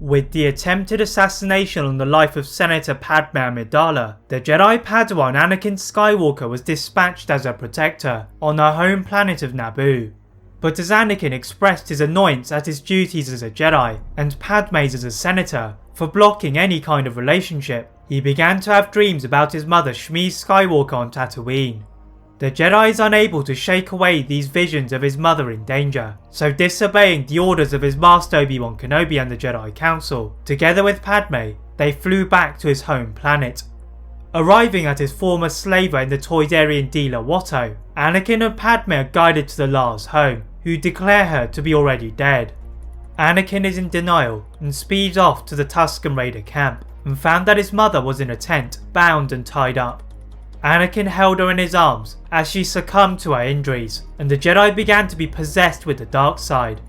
With the attempted assassination on the life of Senator Padme Amidala, the Jedi Padawan Anakin Skywalker was dispatched as a protector on her home planet of Naboo. But as Anakin expressed his annoyance at his duties as a Jedi and Padme's as a senator for blocking any kind of relationship, he began to have dreams about his mother Shmi Skywalker on Tatooine. The Jedi is unable to shake away these visions of his mother in danger, so disobeying the orders of his master Obi-Wan Kenobi and the Jedi Council, together with Padme, they flew back to his home planet. Arriving at his former slaver in the Toydarian dealer Watto, Anakin and Padme are guided to the Lars home, who declare her to be already dead. Anakin is in denial and speeds off to the Tusken Raider Camp and found that his mother was in a tent, bound and tied up. Anakin held her in his arms as she succumbed to her injuries, and the Jedi began to be possessed with the dark side.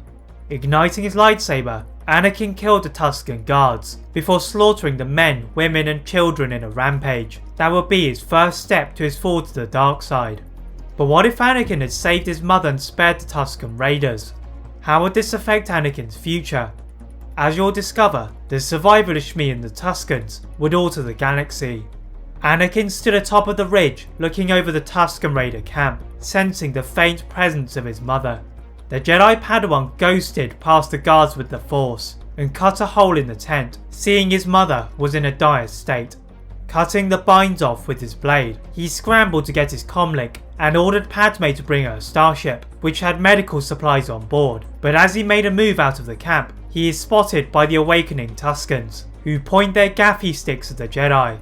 Igniting his lightsaber, Anakin killed the Tusken guards, before slaughtering the men, women and children in a rampage that would be his first step to his fall to the dark side. But what if Anakin had saved his mother and spared the Tusken Raiders? How would this affect Anakin's future? As you'll discover, the survival of Shmi and the Tuskens would alter the galaxy. Anakin stood atop of the ridge, looking over the Tusken Raider camp, sensing the faint presence of his mother. The Jedi Padawan ghosted past the guards with the Force, and cut a hole in the tent, seeing his mother was in a dire state. Cutting the binds off with his blade, he scrambled to get his comlink, and ordered Padme to bring her a starship, which had medical supplies on board. But as he made a move out of the camp, he is spotted by the awakening Tuskens, who point their gaffy sticks at the Jedi.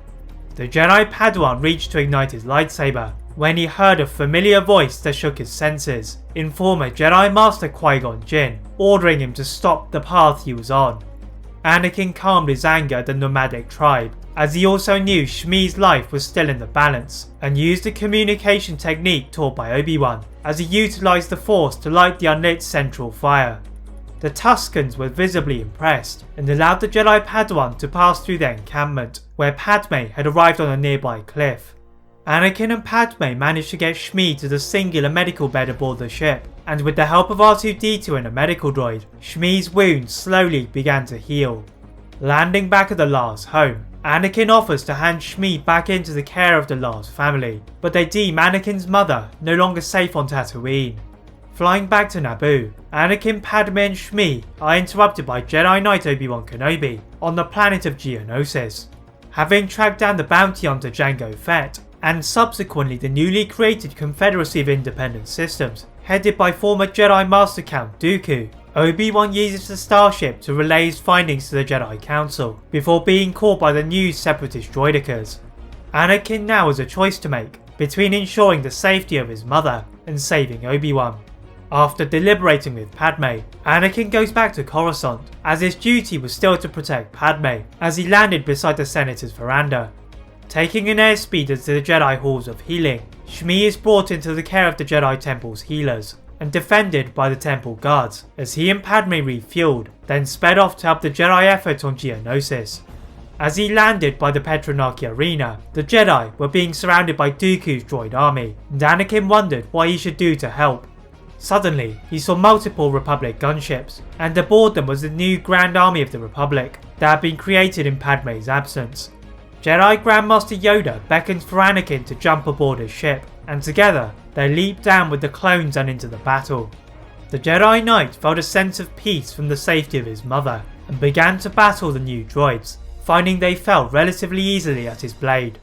The Jedi Padawan reached to ignite his lightsaber, when he heard a familiar voice that shook his senses, in former Jedi Master Qui-Gon Jinn, ordering him to stop the path he was on. Anakin calmed his anger at the nomadic tribe, as he also knew Shmi's life was still in the balance, and used a communication technique taught by Obi-Wan, as he utilised the Force to light the unlit central fire. The Tuskens were visibly impressed, and allowed the Jedi Padawan to pass through their encampment, where Padme had arrived on a nearby cliff. Anakin and Padme managed to get Shmi to the singular medical bed aboard the ship, and with the help of R2-D2 and a medical droid, Shmi's wounds slowly began to heal. Landing back at the Lars home, Anakin offers to hand Shmi back into the care of the Lars family, but they deem Anakin's mother no longer safe on Tatooine. Flying back to Naboo, Anakin, Padme and Shmi are interrupted by Jedi Knight Obi-Wan Kenobi on the planet of Geonosis. Having tracked down the bounty hunter Jango Fett, and subsequently the newly created Confederacy of Independent Systems, headed by former Jedi Master Count Dooku, Obi-Wan uses the starship to relay his findings to the Jedi Council, before being caught by the new separatist droidicas. Anakin now has a choice to make, between ensuring the safety of his mother and saving Obi-Wan. After deliberating with Padme, Anakin goes back to Coruscant, as his duty was still to protect Padme, as he landed beside the Senator's veranda. Taking an airspeeder to the Jedi Halls of Healing, Shmi is brought into the care of the Jedi Temple's healers, and defended by the Temple guards, as he and Padme refueled, then sped off to help the Jedi effort on Geonosis. As he landed by the Petronarchy Arena, the Jedi were being surrounded by Dooku's droid army, and Anakin wondered what he should do to help. Suddenly, he saw multiple Republic gunships, and aboard them was the new Grand Army of the Republic that had been created in Padme's absence. Jedi Grandmaster Yoda beckons for Anakin to jump aboard his ship, and together they leap down with the clones and into the battle. The Jedi Knight felt a sense of peace from the safety of his mother, and began to battle the new droids, finding they fell relatively easily at his blade.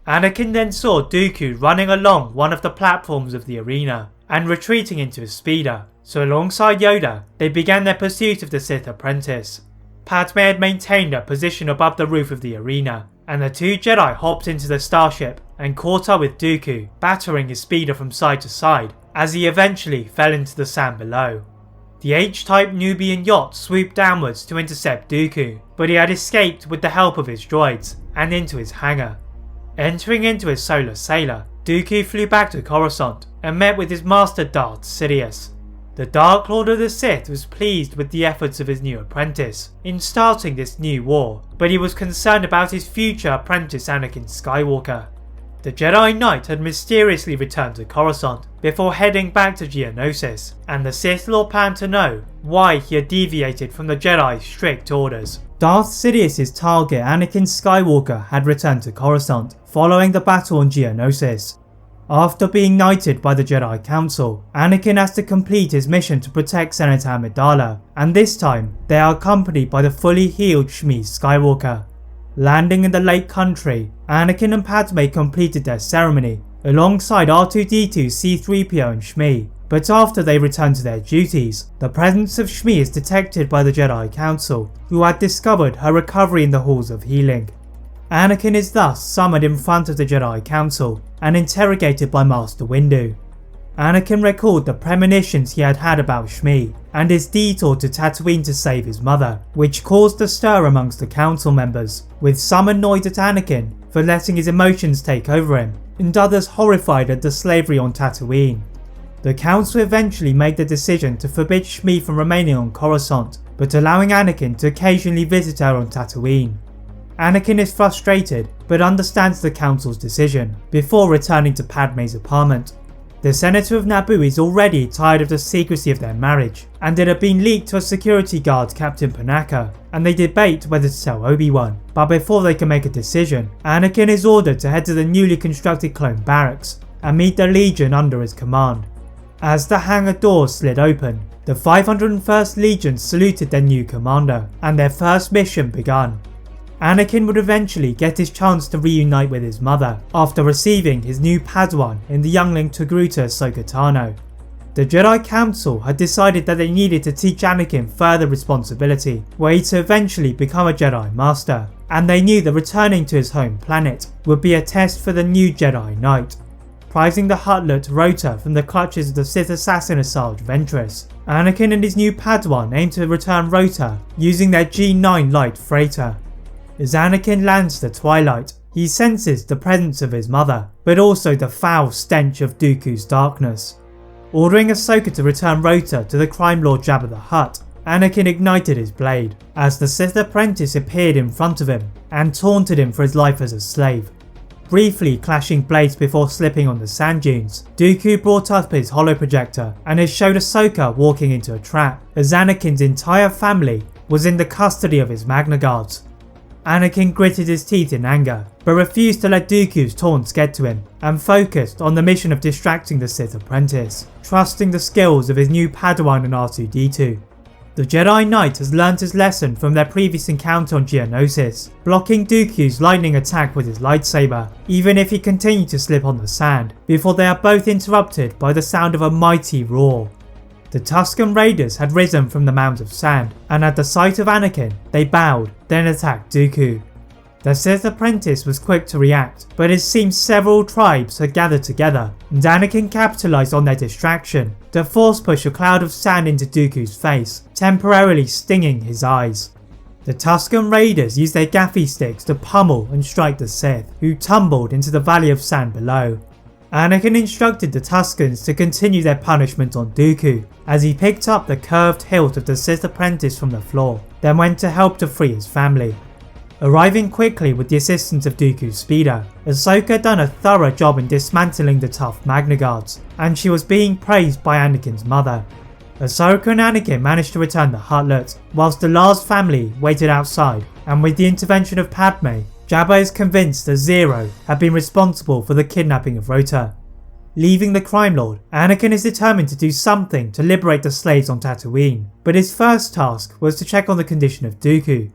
Anakin then saw Dooku running along one of the platforms of the arena, and retreating into his speeder, so alongside Yoda, they began their pursuit of the Sith apprentice. Padme had maintained her position above the roof of the arena, and the two Jedi hopped into the starship and caught up with Dooku, battering his speeder from side to side, as he eventually fell into the sand below. The H-type Nubian yacht swooped downwards to intercept Dooku, but he had escaped with the help of his droids, and into his hangar. Entering into his solar sailor, Dooku flew back to Coruscant, and met with his master Darth Sidious. The Dark Lord of the Sith was pleased with the efforts of his new apprentice in starting this new war, but he was concerned about his future apprentice Anakin Skywalker. The Jedi Knight had mysteriously returned to Coruscant before heading back to Geonosis, and the Sith Lord planned to know why he had deviated from the Jedi's strict orders. Darth Sidious's target Anakin Skywalker had returned to Coruscant following the battle on Geonosis. After being knighted by the Jedi Council, Anakin has to complete his mission to protect Senator Amidala, and this time they are accompanied by the fully healed Shmi Skywalker. Landing in the Lake Country, Anakin and Padme completed their ceremony alongside R2-D2, C-3PO and Shmi, but after they return to their duties, the presence of Shmi is detected by the Jedi Council, who had discovered her recovery in the Halls of Healing. Anakin is thus summoned in front of the Jedi Council and interrogated by Master Windu. Anakin recalled the premonitions he had had about Shmi and his detour to Tatooine to save his mother, which caused a stir amongst the council members, with some annoyed at Anakin for letting his emotions take over him, and others horrified at the slavery on Tatooine. The council eventually made the decision to forbid Shmi from remaining on Coruscant, but allowing Anakin to occasionally visit her on Tatooine. Anakin is frustrated, but understands the council's decision, before returning to Padme's apartment. The Senator of Naboo is already tired of the secrecy of their marriage, and it had been leaked to a security guard, Captain Panaka, and they debate whether to tell Obi-Wan, but before they can make a decision, Anakin is ordered to head to the newly constructed clone barracks, and meet the Legion under his command. As the hangar doors slid open, the 501st Legion saluted their new commander, and their first mission begun. Anakin would eventually get his chance to reunite with his mother after receiving his new padawan in the youngling Togruta Ahsoka Tano. The Jedi Council had decided that they needed to teach Anakin further responsibility were he to eventually become a Jedi Master, and they knew that returning to his home planet would be a test for the new Jedi Knight. Prizing the Huttlet Rota from the clutches of the Sith assassin Asajj Ventress, Anakin and his new padawan aim to return Rota using their G9 light freighter. As Anakin lands the twilight, he senses the presence of his mother, but also the foul stench of Dooku's darkness. Ordering Ahsoka to return Rota to the crime lord Jabba the Hutt, Anakin ignited his blade, as the Sith apprentice appeared in front of him, and taunted him for his life as a slave. Briefly clashing blades before slipping on the sand dunes, Dooku brought up his holoprojector, and it showed Ahsoka walking into a trap, as Anakin's entire family was in the custody of his Magna Guards. Anakin gritted his teeth in anger, but refused to let Dooku's taunts get to him, and focused on the mission of distracting the Sith apprentice, trusting the skills of his new Padawan and R2-D2. The Jedi Knight has learnt his lesson from their previous encounter on Geonosis, blocking Dooku's lightning attack with his lightsaber, even if he continued to slip on the sand, before they are both interrupted by the sound of a mighty roar. The Tusken Raiders had risen from the mound of sand, and at the sight of Anakin, they bowed, then attacked Dooku. The Sith apprentice was quick to react, but it seems several tribes had gathered together, and Anakin capitalized on their distraction to force push a cloud of sand into Dooku's face, temporarily stinging his eyes. The Tusken Raiders used their gaffy sticks to pummel and strike the Sith, who tumbled into the valley of sand below. Anakin instructed the Tuskens to continue their punishment on Dooku, as he picked up the curved hilt of the Sith apprentice from the floor, then went to help to free his family. Arriving quickly with the assistance of Dooku's speeder, Ahsoka had done a thorough job in dismantling the tough Magna Guards, and she was being praised by Anakin's mother. Ahsoka and Anakin managed to return the Huttlet, whilst the Lars family waited outside, and with the intervention of Padme, Jabba is convinced that Zero had been responsible for the kidnapping of Rota. Leaving the crime lord, Anakin is determined to do something to liberate the slaves on Tatooine, but his first task was to check on the condition of Dooku.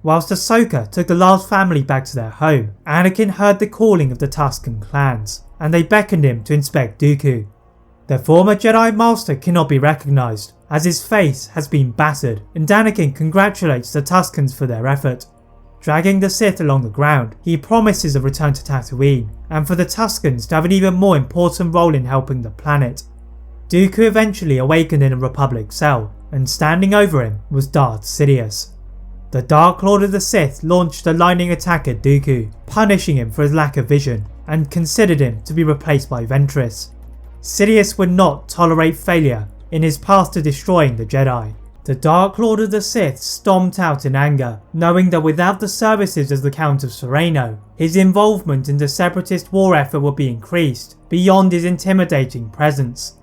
Whilst Ahsoka took the Lars family back to their home, Anakin heard the calling of the Tusken clans, and they beckoned him to inspect Dooku. Their former Jedi Master cannot be recognised, as his face has been battered, and Anakin congratulates the Tuskens for their effort. Dragging the Sith along the ground, he promises a return to Tatooine, and for the Tuskens to have an even more important role in helping the planet. Dooku eventually awakened in a Republic cell, and standing over him was Darth Sidious. The Dark Lord of the Sith launched a lightning attack at Dooku, punishing him for his lack of vision, and considered him to be replaced by Ventress. Sidious would not tolerate failure in his path to destroying the Jedi. The Dark Lord of the Sith stomped out in anger, knowing that without the services of the Count of Sereno, his involvement in the separatist war effort would be increased beyond his intimidating presence.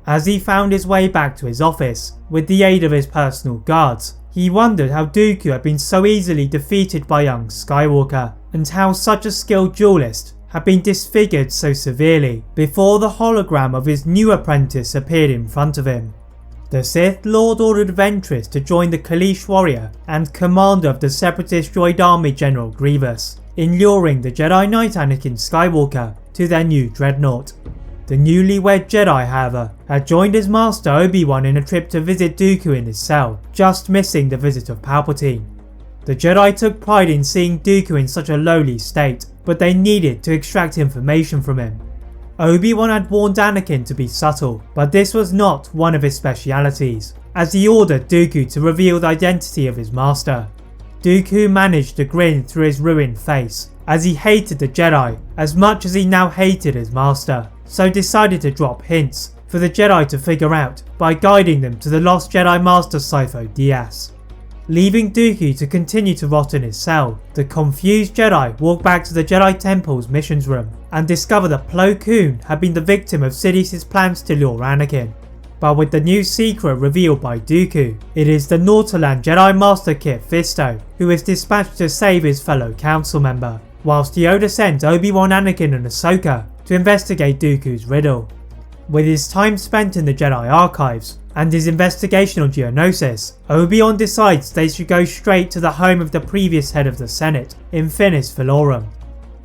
As he found his way back to his office, with the aid of his personal guards, he wondered how Dooku had been so easily defeated by young Skywalker, and how such a skilled duelist had been disfigured so severely before the hologram of his new apprentice appeared in front of him. The Sith Lord ordered Ventress to join the Kaleesh warrior and commander of the separatist droid army General Grievous in luring the Jedi Knight Anakin Skywalker to their new dreadnought. The newlywed Jedi, however, had joined his master Obi-Wan in a trip to visit Dooku in his cell, just missing the visit of Palpatine. The Jedi took pride in seeing Dooku in such a lowly state, but they needed to extract information from him. Obi-Wan had warned Anakin to be subtle, but this was not one of his specialities, as he ordered Dooku to reveal the identity of his master. Dooku managed to grin through his ruined face, as he hated the Jedi as much as he now hated his master, so decided to drop hints for the Jedi to figure out by guiding them to the lost Jedi Master Sifo-Dyas. Leaving Dooku to continue to rot in his cell, the confused Jedi walked back to the Jedi Temple's missions room and discovered that Plo Koon had been the victim of Sidious's plans to lure Anakin. But with the new secret revealed by Dooku, it is the Nautoland Jedi Master Kit Fisto who is dispatched to save his fellow council member, whilst Yoda sent Obi-Wan, Anakin and Ahsoka to investigate Dooku's riddle. With his time spent in the Jedi archives and his investigation on Geonosis, Obi-Wan decides they should go straight to the home of the previous head of the Senate, in Finis Valorum.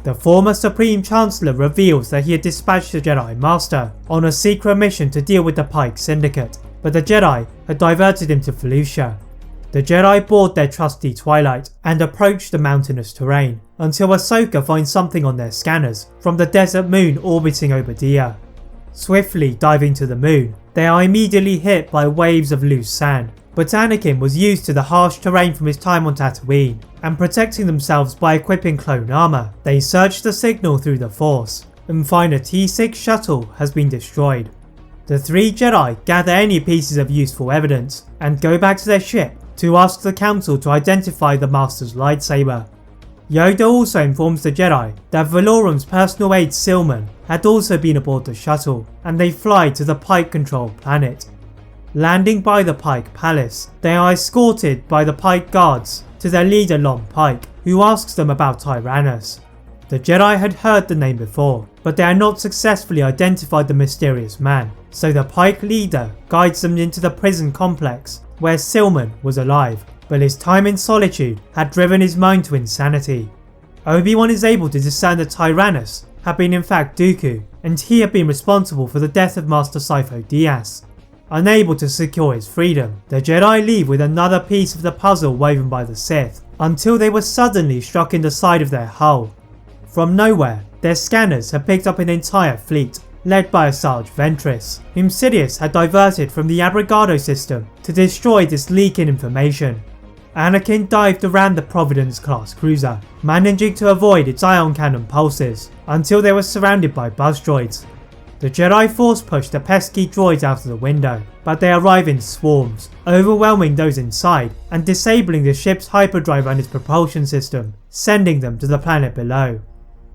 The former Supreme Chancellor reveals that he had dispatched the Jedi Master on a secret mission to deal with the Pike Syndicate, but the Jedi had diverted him to Felucia. The Jedi board their trusty Twilight and approach the mountainous terrain, until Ahsoka finds something on their scanners from the desert moon orbiting Obadiah. Swiftly diving to the moon, they are immediately hit by waves of loose sand, but Anakin was used to the harsh terrain from his time on Tatooine, and protecting themselves by equipping clone armor, they search the signal through the Force, and find a T6 shuttle has been destroyed. The three Jedi gather any pieces of useful evidence, and go back to their ship to ask the Council to identify the Master's lightsaber. Yoda also informs the Jedi that Valorum's personal aide Silman had also been aboard the shuttle, and they fly to the Pike-controlled planet. Landing by the Pike Palace, they are escorted by the Pike guards to their leader Lon Pike, who asks them about Tyrannus. The Jedi had heard the name before, but they had not successfully identified the mysterious man, so the Pike leader guides them into the prison complex where Silman was alive, but his time in solitude had driven his mind to insanity. Obi-Wan is able to discern that Tyrannus had been in fact Dooku, and he had been responsible for the death of Master Sifo-Dyas. Unable to secure his freedom, the Jedi leave with another piece of the puzzle woven by the Sith, until they were suddenly struck in the side of their hull. From nowhere, their scanners had picked up an entire fleet, led by Asajj Ventress, whom Sidious had diverted from the Abrigado system to destroy this leak in information. Anakin dived around the Providence-class cruiser, managing to avoid its ion cannon pulses, until they were surrounded by buzz droids. The Jedi force pushed the pesky droids out of the window, but they arrive in swarms, overwhelming those inside and disabling the ship's hyperdrive and its propulsion system, sending them to the planet below.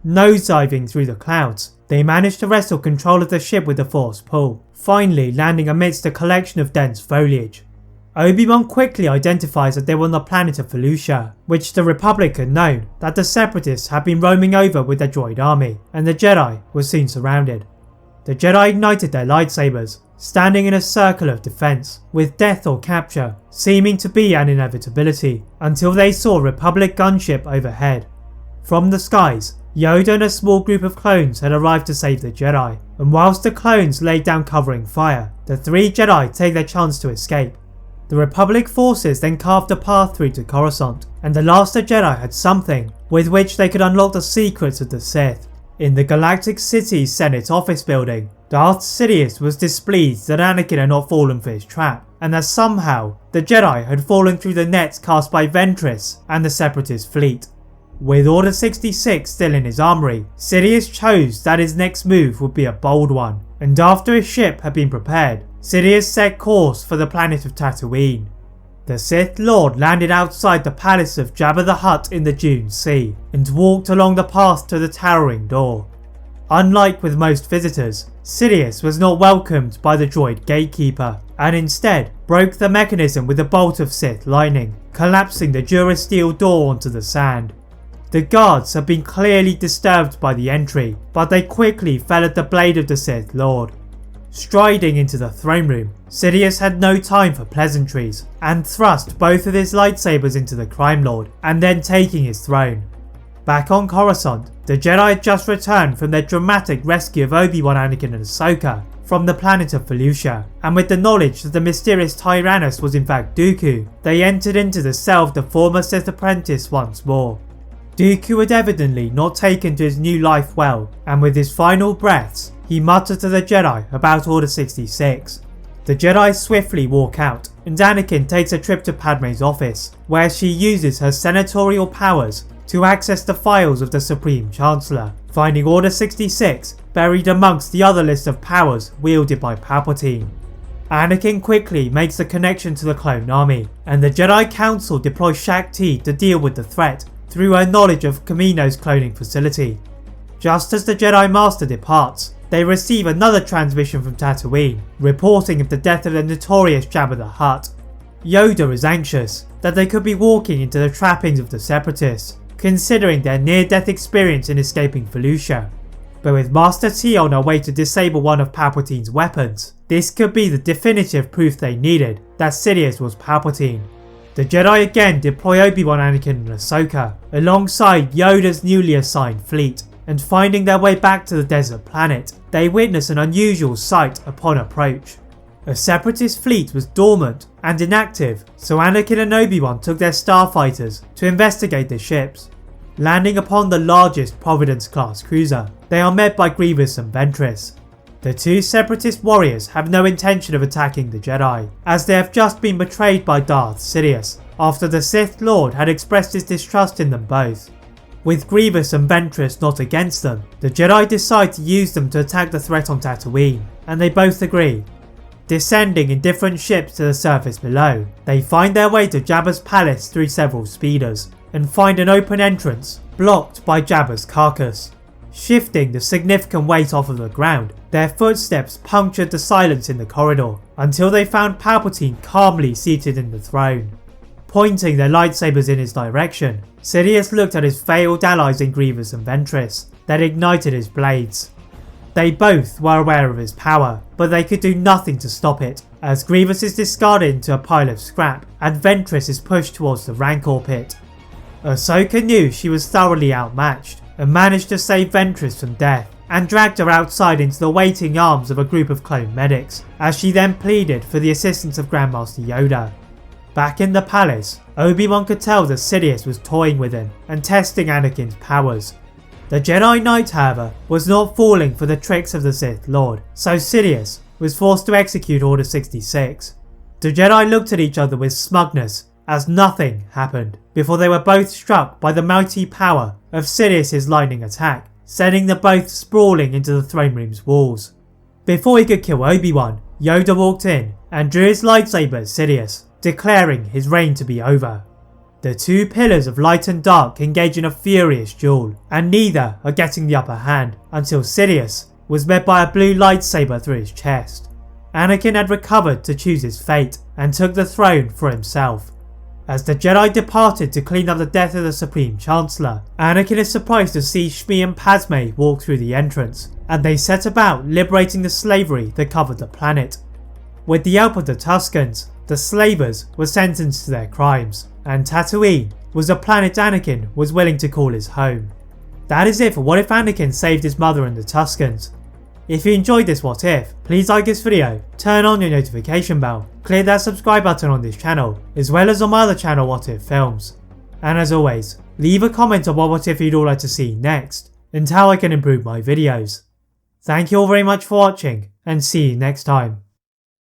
Nosediving through the clouds, they manage to wrestle control of the ship with the force pull, finally landing amidst a collection of dense foliage. Obi-Wan quickly identifies that they were on the planet of Felucia, which the Republic had known that the Separatists had been roaming over with their droid army, and the Jedi were soon surrounded. The Jedi ignited their lightsabers, standing in a circle of defense, with death or capture seeming to be an inevitability, until they saw a Republic gunship overhead. From the skies, Yoda and a small group of clones had arrived to save the Jedi, and whilst the clones laid down covering fire, the three Jedi take their chance to escape. The Republic forces then carved a path through to Coruscant, and the last Jedi had something with which they could unlock the secrets of the Sith. In the Galactic City's Senate office building, Darth Sidious was displeased that Anakin had not fallen for his trap, and that somehow the Jedi had fallen through the nets cast by Ventress and the Separatist fleet. With Order 66 still in his armoury, Sidious chose that his next move would be a bold one, and after his ship had been prepared, Sidious set course for the planet of Tatooine. The Sith Lord landed outside the palace of Jabba the Hutt in the Dune Sea and walked along the path to the towering door. Unlike with most visitors, Sidious was not welcomed by the droid gatekeeper and instead broke the mechanism with a bolt of Sith lightning, collapsing the durasteel door onto the sand. The guards had been clearly disturbed by the entry, but they quickly fell at the blade of the Sith Lord. Striding into the throne room, Sidious had no time for pleasantries and thrust both of his lightsabers into the Crime Lord and then taking his throne. Back on Coruscant, the Jedi had just returned from their dramatic rescue of Obi-Wan, Anakin and Ahsoka from the planet of Felucia, and with the knowledge that the mysterious Tyrannus was in fact Dooku, they entered into the cell of the former Sith apprentice once more. Dooku had evidently not taken to his new life well, and with his final breaths, he muttered to the Jedi about Order 66. The Jedi swiftly walk out, and Anakin takes a trip to Padme's office, where she uses her senatorial powers to access the files of the Supreme Chancellor, finding Order 66 buried amongst the other list of powers wielded by Palpatine. Anakin quickly makes the connection to the clone army, and the Jedi Council deploys Shakti to deal with the threat through her knowledge of Kamino's cloning facility. Just as the Jedi Master departs, they receive another transmission from Tatooine, reporting of the death of the notorious Jabba the Hutt. Yoda is anxious that they could be walking into the trappings of the Separatists, considering their near-death experience in escaping Felucia. But with Master T on her way to disable one of Palpatine's weapons, this could be the definitive proof they needed that Sidious was Palpatine. The Jedi again deploy Obi-Wan, Anakin and Ahsoka alongside Yoda's newly assigned fleet, and finding their way back to the desert planet, they witness an unusual sight upon approach. A Separatist fleet was dormant and inactive, so Anakin and Obi-Wan took their starfighters to investigate the ships. Landing upon the largest Providence-class cruiser, they are met by Grievous and Ventress. The two Separatist warriors have no intention of attacking the Jedi, as they have just been betrayed by Darth Sidious after the Sith Lord had expressed his distrust in them both. With Grievous and Ventress not against them, the Jedi decide to use them to attack the threat on Tatooine, and they both agree. Descending in different ships to the surface below, they find their way to Jabba's palace through several speeders, and find an open entrance blocked by Jabba's carcass. Shifting the significant weight off of the ground, their footsteps punctured the silence in the corridor until they found Palpatine calmly seated in the throne. Pointing their lightsabers in his direction, Sidious looked at his failed allies in Grievous and Ventress, then ignited his blades. They both were aware of his power, but they could do nothing to stop it, as Grievous is discarded into a pile of scrap and Ventress is pushed towards the Rancor pit. Ahsoka knew she was thoroughly outmatched and managed to save Ventress from death, and dragged her outside into the waiting arms of a group of clone medics, as she then pleaded for the assistance of Grandmaster Yoda. Back in the palace, Obi-Wan could tell that Sidious was toying with him and testing Anakin's powers. The Jedi Knight, however, was not falling for the tricks of the Sith Lord, so Sidious was forced to execute Order 66. The Jedi looked at each other with smugness as nothing happened before they were both struck by the mighty power of Sidious's lightning attack, sending them both sprawling into the throne room's walls. Before he could kill Obi-Wan, Yoda walked in and drew his lightsaber at Sidious, declaring his reign to be over. The two pillars of light and dark engage in a furious duel, and neither are getting the upper hand until Sidious was met by a blue lightsaber through his chest. Anakin had recovered to choose his fate and took the throne for himself. As the Jedi departed to clean up the death of the Supreme Chancellor, Anakin is surprised to see Shmi and Padme walk through the entrance, and they set about liberating the slavery that covered the planet. With the help of the Tuskens, the slavers were sentenced to their crimes, and Tatooine was a planet Anakin was willing to call his home. That is it for What If Anakin Saved His Mother and the Tuskens. If you enjoyed this What If, please like this video, turn on your notification bell, click that subscribe button on this channel, as well as on my other channel What If Films. And as always, leave a comment on what if you'd all like to see next, and how I can improve my videos. Thank you all very much for watching, and see you next time.